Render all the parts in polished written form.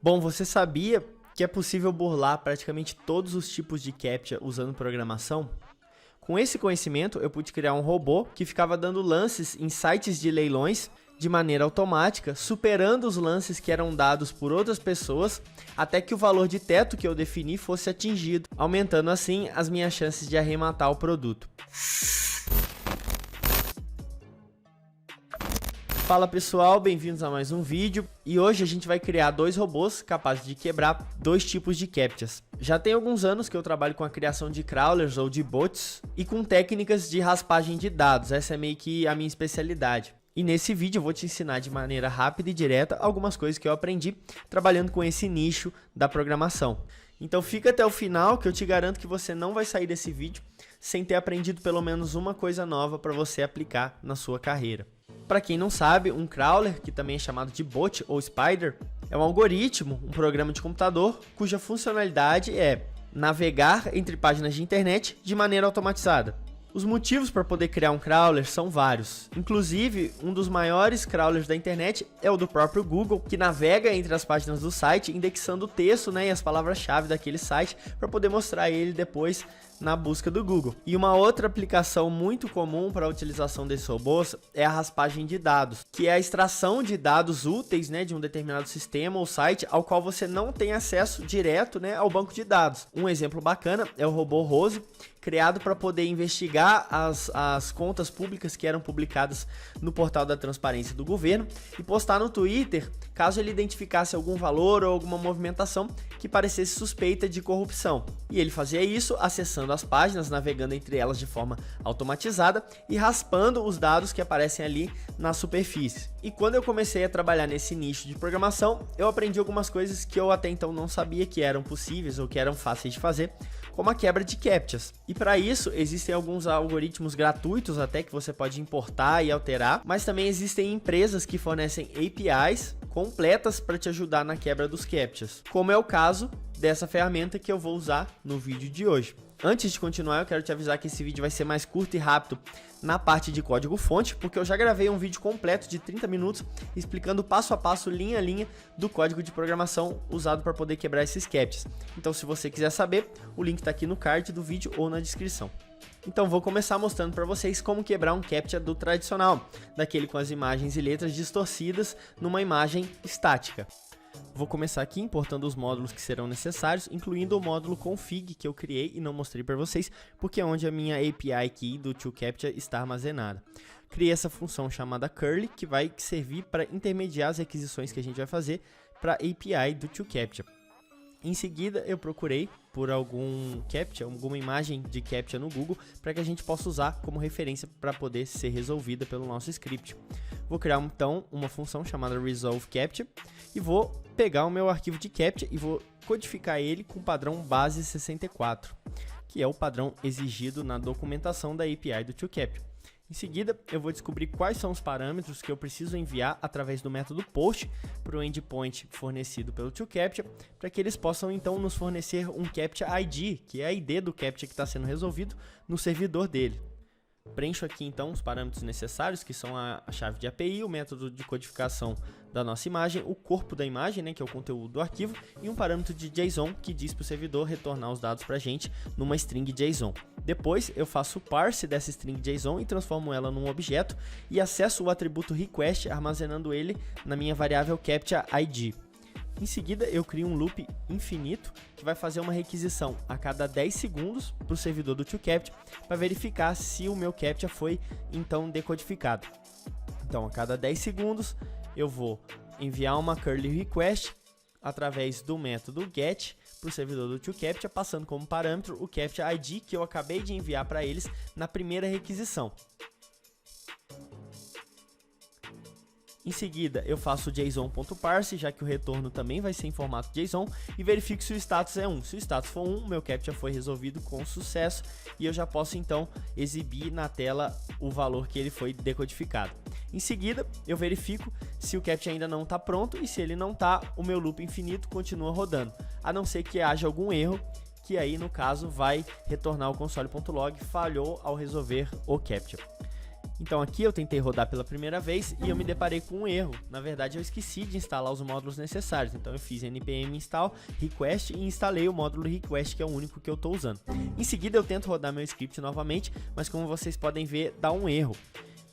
Bom, você sabia que é possível burlar praticamente todos os tipos de CAPTCHA usando programação? Com esse conhecimento, eu pude criar um robô que ficava dando lances em sites de leilões de maneira automática, superando os lances que eram dados por outras pessoas, até que o valor de teto que eu defini fosse atingido, aumentando assim as minhas chances de arrematar o produto. Fala pessoal, bem-vindos a mais um vídeo e hoje a gente vai criar dois robôs capazes de quebrar dois tipos de CAPTCHAs. Já tem alguns anos que eu trabalho com a criação de crawlers ou de bots e com técnicas de raspagem de dados, essa é meio que a minha especialidade. E nesse vídeo eu vou te ensinar de maneira rápida e direta algumas coisas que eu aprendi trabalhando com esse nicho da programação. Então fica até o final que eu te garanto que você não vai sair desse vídeo sem ter aprendido pelo menos uma coisa nova para você aplicar na sua carreira. Para quem não sabe, um crawler, que também é chamado de bot ou spider, é um algoritmo, um programa de computador, cuja funcionalidade é navegar entre páginas de internet de maneira automatizada. Os motivos para poder criar um crawler são vários. Inclusive, um dos maiores crawlers da internet é o do próprio Google, que navega entre as páginas do site, indexando o texto, e as palavras-chave daquele site para poder mostrar ele depois na busca do Google. E uma outra aplicação muito comum para a utilização desses robôs é a raspagem de dados, que é a extração de dados úteis, de um determinado sistema ou site ao qual você não tem acesso direto, ao banco de dados. Um exemplo bacana é o robô Rose, criado para poder investigar as contas públicas que eram publicadas no portal da transparência do governo e postar no Twitter caso ele identificasse algum valor ou alguma movimentação que parecesse suspeita de corrupção. E ele fazia isso acessando as páginas, navegando entre elas de forma automatizada e raspando os dados que aparecem ali na superfície. E quando eu comecei a trabalhar nesse nicho de programação, eu aprendi algumas coisas que eu até então não sabia que eram possíveis ou que eram fáceis de fazer, como a quebra de CAPTCHAs. E para isso existem alguns algoritmos gratuitos até que você pode importar e alterar, mas também existem empresas que fornecem APIs completas para te ajudar na quebra dos CAPTCHAs, como é o caso dessa ferramenta que eu vou usar no vídeo de hoje. Antes de continuar, eu quero te avisar que esse vídeo vai ser mais curto e rápido na parte de código-fonte, porque eu já gravei um vídeo completo de 30 minutos explicando passo a passo, linha a linha, do código de programação usado para poder quebrar esses CAPTCHAs. Então, se você quiser saber, o link está aqui no card do vídeo ou na descrição. Então, vou começar mostrando para vocês como quebrar um CAPTCHA do tradicional, daquele com as imagens e letras distorcidas numa imagem estática. Vou começar aqui importando os módulos que serão necessários, incluindo o módulo config que eu criei e não mostrei para vocês, porque é onde a minha API key do ToCAPTCHA está armazenada. Criei essa função chamada curly, que vai servir para intermediar as requisições que a gente vai fazer para a API do ToCAPTCHA. Em seguida, eu procurei por algum CAPTCHA, alguma imagem de CAPTCHA no Google, para que a gente possa usar como referência para poder ser resolvida pelo nosso script. Vou criar então uma função chamada resolve CAPTCHA e vou pegar o meu arquivo de CAPTCHA e vou codificar ele com o padrão base 64, que é o padrão exigido na documentação da API do ToCAPTCHA. Em seguida, eu vou descobrir quais são os parâmetros que eu preciso enviar através do método post para o endpoint fornecido pelo ToCAPTCHA, para que eles possam então nos fornecer um CAPTCHA ID, que é a ID do CAPTCHA que está sendo resolvido no servidor dele. Preencho aqui então os parâmetros necessários, que são a chave de API, o método de codificação da nossa imagem, o corpo da imagem, que é o conteúdo do arquivo, e um parâmetro de JSON que diz para o servidor retornar os dados para a gente numa string JSON. Depois eu faço o parse dessa string JSON e transformo ela num objeto e acesso o atributo request armazenando ele na minha variável CAPTCHA ID. Em seguida, eu crio um loop infinito que vai fazer uma requisição a cada 10 segundos para o servidor do ToCAPTCHA para verificar se o meu CAPTCHA foi então decodificado. Então, a cada 10 segundos, eu vou enviar uma curly request através do método get para o servidor do ToCAPTCHA, passando como parâmetro o CAPTCHA ID que eu acabei de enviar para eles na primeira requisição. Em seguida, eu faço o JSON.parse, já que o retorno também vai ser em formato JSON, e verifico se o status é 1. Se o status for 1, meu CAPTCHA foi resolvido com sucesso e eu já posso então exibir na tela o valor que ele foi decodificado. Em seguida, eu verifico se o CAPTCHA ainda não está pronto e se ele não está, o meu loop infinito continua rodando, a não ser que haja algum erro, que aí no caso vai retornar o console.log falhou ao resolver o CAPTCHA. Então aqui eu tentei rodar pela primeira vez e eu me deparei com um erro. Na verdade eu esqueci de instalar os módulos necessários, então eu fiz npm install request e instalei o módulo request, que é o único que eu estou usando. Em seguida eu tento rodar meu script novamente, mas como vocês podem ver, dá um erro.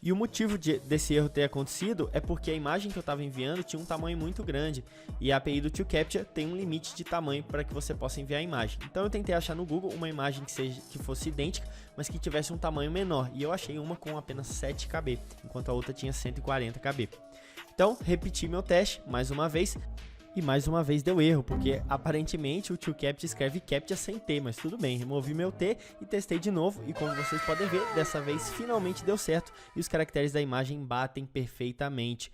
E o motivo desse erro ter acontecido é porque a imagem que eu estava enviando tinha um tamanho muito grande e a API do ToCaptcha tem um limite de tamanho para que você possa enviar a imagem. Então eu tentei achar no Google uma imagem que fosse idêntica, mas que tivesse um tamanho menor, e eu achei uma com apenas 7 KB, enquanto a outra tinha 140 KB. Então repeti meu teste mais uma vez. E mais uma vez deu erro, porque aparentemente o ToCaptcha escreve Captcha sem T, mas tudo bem, removi meu T e testei de novo, e como vocês podem ver, dessa vez finalmente deu certo e os caracteres da imagem batem perfeitamente.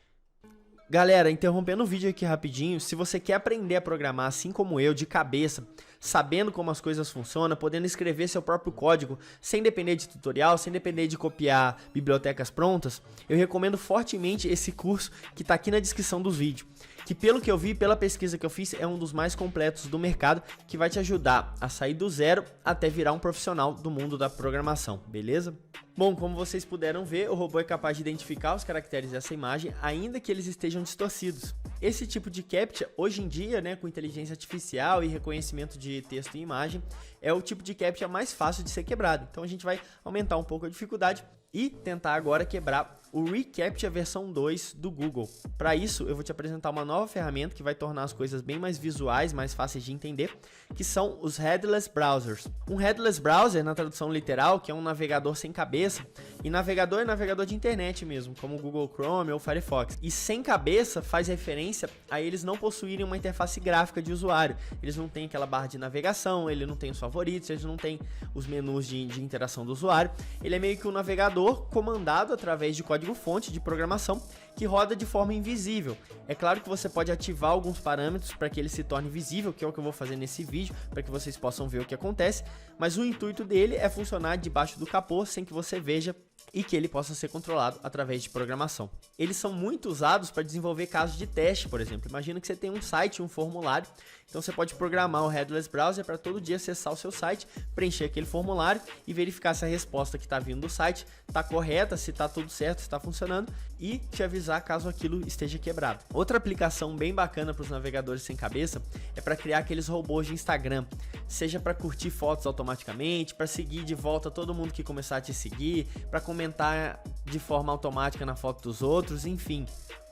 Galera, interrompendo o vídeo aqui rapidinho, se você quer aprender a programar assim como eu, de cabeça, sabendo como as coisas funcionam, podendo escrever seu próprio código, sem depender de tutorial, sem depender de copiar bibliotecas prontas, eu recomendo fortemente esse curso que está aqui na descrição do vídeo, que pelo que eu vi, pela pesquisa que eu fiz, é um dos mais completos do mercado, que vai te ajudar a sair do zero até virar um profissional do mundo da programação, beleza? Bom, como vocês puderam ver, o robô é capaz de identificar os caracteres dessa imagem, ainda que eles estejam distorcidos. Esse tipo de captcha, hoje em dia, né, com inteligência artificial e reconhecimento de texto e imagem, é o tipo de captcha mais fácil de ser quebrado. Então a gente vai aumentar um pouco a dificuldade e tentar agora quebrar o reCAPTCHA versão 2 do Google. Para isso, eu vou te apresentar uma nova ferramenta que vai tornar as coisas bem mais visuais, mais fáceis de entender, que são os Headless Browsers. Um Headless Browser, na tradução literal, que é um navegador sem cabeça, e navegador é navegador de internet mesmo, como o Google Chrome ou Firefox. E sem cabeça faz referência a eles não possuírem uma interface gráfica de usuário. Eles não têm aquela barra de navegação, ele não tem os favoritos, eles não têm os menus de interação do usuário. Ele é meio que um navegador comandado através de código-fonte de programação que roda de forma invisível. É claro que você pode ativar alguns parâmetros para que ele se torne visível, que é o que eu vou fazer nesse vídeo, para que vocês possam ver o que acontece, mas o intuito dele é funcionar debaixo do capô sem que você veja e que ele possa ser controlado através de programação. Eles são muito usados para desenvolver casos de teste, por exemplo. Imagina que você tem um site, um formulário, então você pode programar o Headless Browser para todo dia acessar o seu site, preencher aquele formulário e verificar se a resposta que está vindo do site está correta, se está tudo certo, se está funcionando, e te avisar caso aquilo esteja quebrado. Outra aplicação bem bacana para os navegadores sem cabeça é para criar aqueles robôs de Instagram, seja para curtir fotos automaticamente, para seguir de volta todo mundo que começar a te seguir, para comentar de forma automática na foto dos outros, enfim.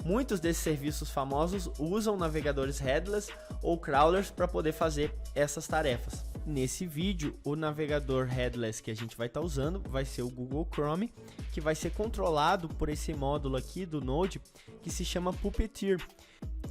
Muitos desses serviços famosos usam navegadores headless ou crawlers para poder fazer essas tarefas. Nesse vídeo, o navegador headless que a gente vai estar usando vai ser o Google Chrome, que vai ser controlado por esse módulo aqui do Node que se chama Puppeteer.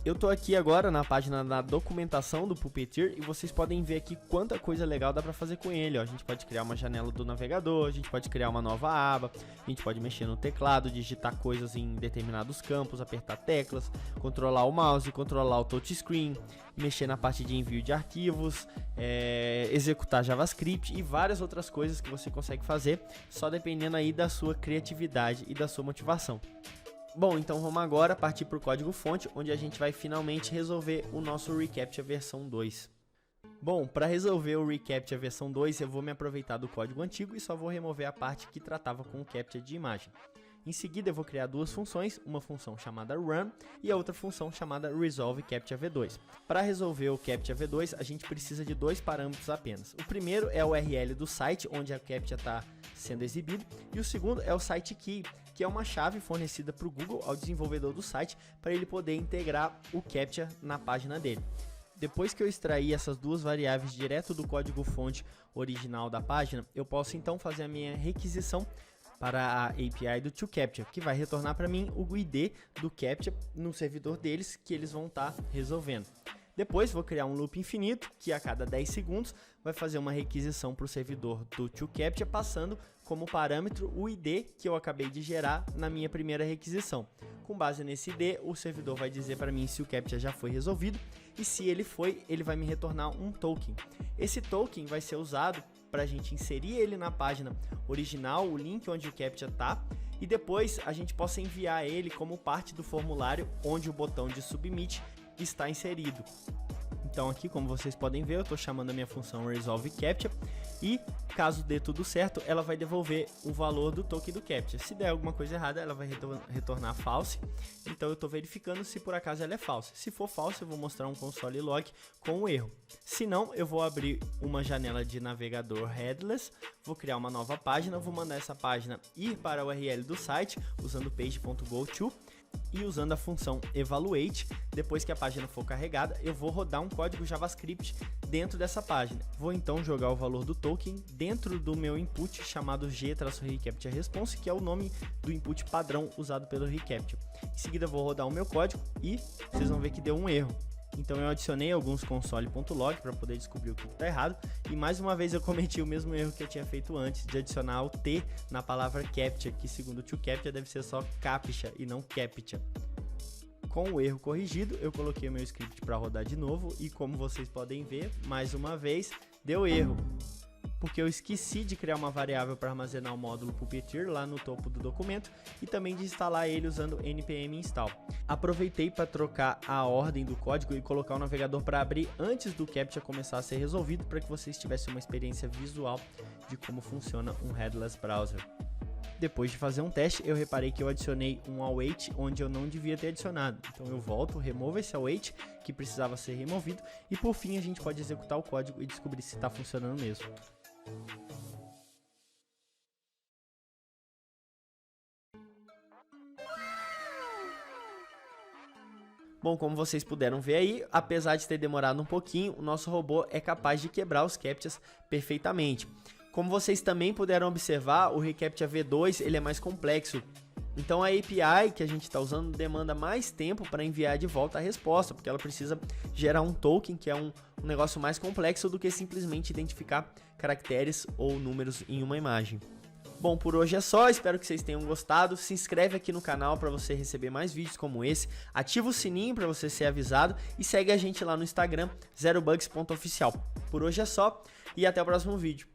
Eu tô aqui agora na página da documentação do Puppeteer e vocês podem ver aqui quanta coisa legal dá para fazer com ele. Ó. A gente pode criar uma janela do navegador, a gente pode criar uma nova aba, a gente pode mexer no teclado, digitar coisas em determinados campos, apertar teclas, controlar o mouse, controlar o touchscreen, mexer na parte de envio de arquivos, executar JavaScript e várias outras coisas que você consegue fazer, só dependendo aí da sua criatividade e da sua motivação. Bom, então vamos agora partir para o código-fonte, onde a gente vai finalmente resolver o nosso reCAPTCHA versão 2. Bom, para resolver o reCAPTCHA versão 2, eu vou me aproveitar do código antigo e só vou remover a parte que tratava com o CAPTCHA de imagem. Em seguida, eu vou criar duas funções, uma função chamada Run e a outra função chamada Resolve CAPTCHA V2. Para resolver o CAPTCHA V2, a gente precisa de dois parâmetros apenas. O primeiro é o URL do site, onde a CAPTCHA está sendo exibido, e o segundo é o Site Key, que é uma chave fornecida para o Google ao desenvolvedor do site para ele poder integrar o CAPTCHA na página dele. Depois que eu extrair essas duas variáveis direto do código-fonte original da página, eu posso então fazer a minha requisição para a API do ToCaptcha, que vai retornar para mim o ID do CAPTCHA no servidor deles, que eles vão estar resolvendo. Depois vou criar um loop infinito, que a cada 10 segundos vai fazer uma requisição para o servidor do ToCaptcha, passando como parâmetro o ID que eu acabei de gerar na minha primeira requisição. Com base nesse ID, o servidor vai dizer para mim se o CAPTCHA já foi resolvido, e se ele foi, ele vai me retornar um token. Esse token vai ser usado para a gente inserir ele na página original, o link onde o CAPTCHA está, e depois a gente possa enviar ele como parte do formulário onde o botão de Submit está inserido. Então aqui, como vocês podem ver, eu estou chamando a minha função Resolve CAPTCHA e caso dê tudo certo, ela vai devolver o valor do token do CAPTCHA. Se der alguma coisa errada, ela vai retornar false. Então eu estou verificando se por acaso ela é falsa. Se for falsa, eu vou mostrar um console log com o erro. Se não, eu vou abrir uma janela de navegador headless, vou criar uma nova página, vou mandar essa página ir para a URL do site usando page.goto e usando a função evaluate. Depois que a página for carregada, eu vou rodar um código JavaScript dentro dessa página. Vou então jogar o valor do token dentro do meu input chamado g-reCAPTCHA response, que é o nome do input padrão usado pelo reCAPTCHA. Em seguida vou rodar o meu código e vocês vão ver que deu um erro. Então eu adicionei alguns console.log para poder descobrir o que está errado, e mais uma vez eu cometi o mesmo erro que eu tinha feito antes de adicionar o T na palavra CAPTCHA, que segundo o ToCAPTCHA deve ser só CAPTCHA e não CAPTCHA. Com o erro corrigido, eu coloquei o meu script para rodar de novo e, como vocês podem ver, mais uma vez deu erro, porque eu esqueci de criar uma variável para armazenar o módulo Puppeteer lá no topo do documento e também de instalar ele usando npm install. Aproveitei para trocar a ordem do código e colocar o navegador para abrir antes do CAPTCHA começar a ser resolvido, para que vocês tivessem uma experiência visual de como funciona um headless browser. Depois de fazer um teste, eu reparei que eu adicionei um await onde eu não devia ter adicionado. Então eu volto, removo esse await que precisava ser removido e por fim a gente pode executar o código e descobrir se está funcionando mesmo. Bom, como vocês puderam ver aí, apesar de ter demorado um pouquinho, o nosso robô é capaz de quebrar os CAPTCHAs perfeitamente. Como vocês também puderam observar, o reCAPTCHA V2 ele é mais complexo. Então a API que a gente está usando demanda mais tempo para enviar de volta a resposta, porque ela precisa gerar um token, que é um negócio mais complexo do que simplesmente identificar caracteres ou números em uma imagem. Bom, por hoje é só, espero que vocês tenham gostado. Se inscreve aqui no canal para você receber mais vídeos como esse, ativa o sininho para você ser avisado e segue a gente lá no Instagram, zerobugs.oficial. Por hoje é só e até o próximo vídeo.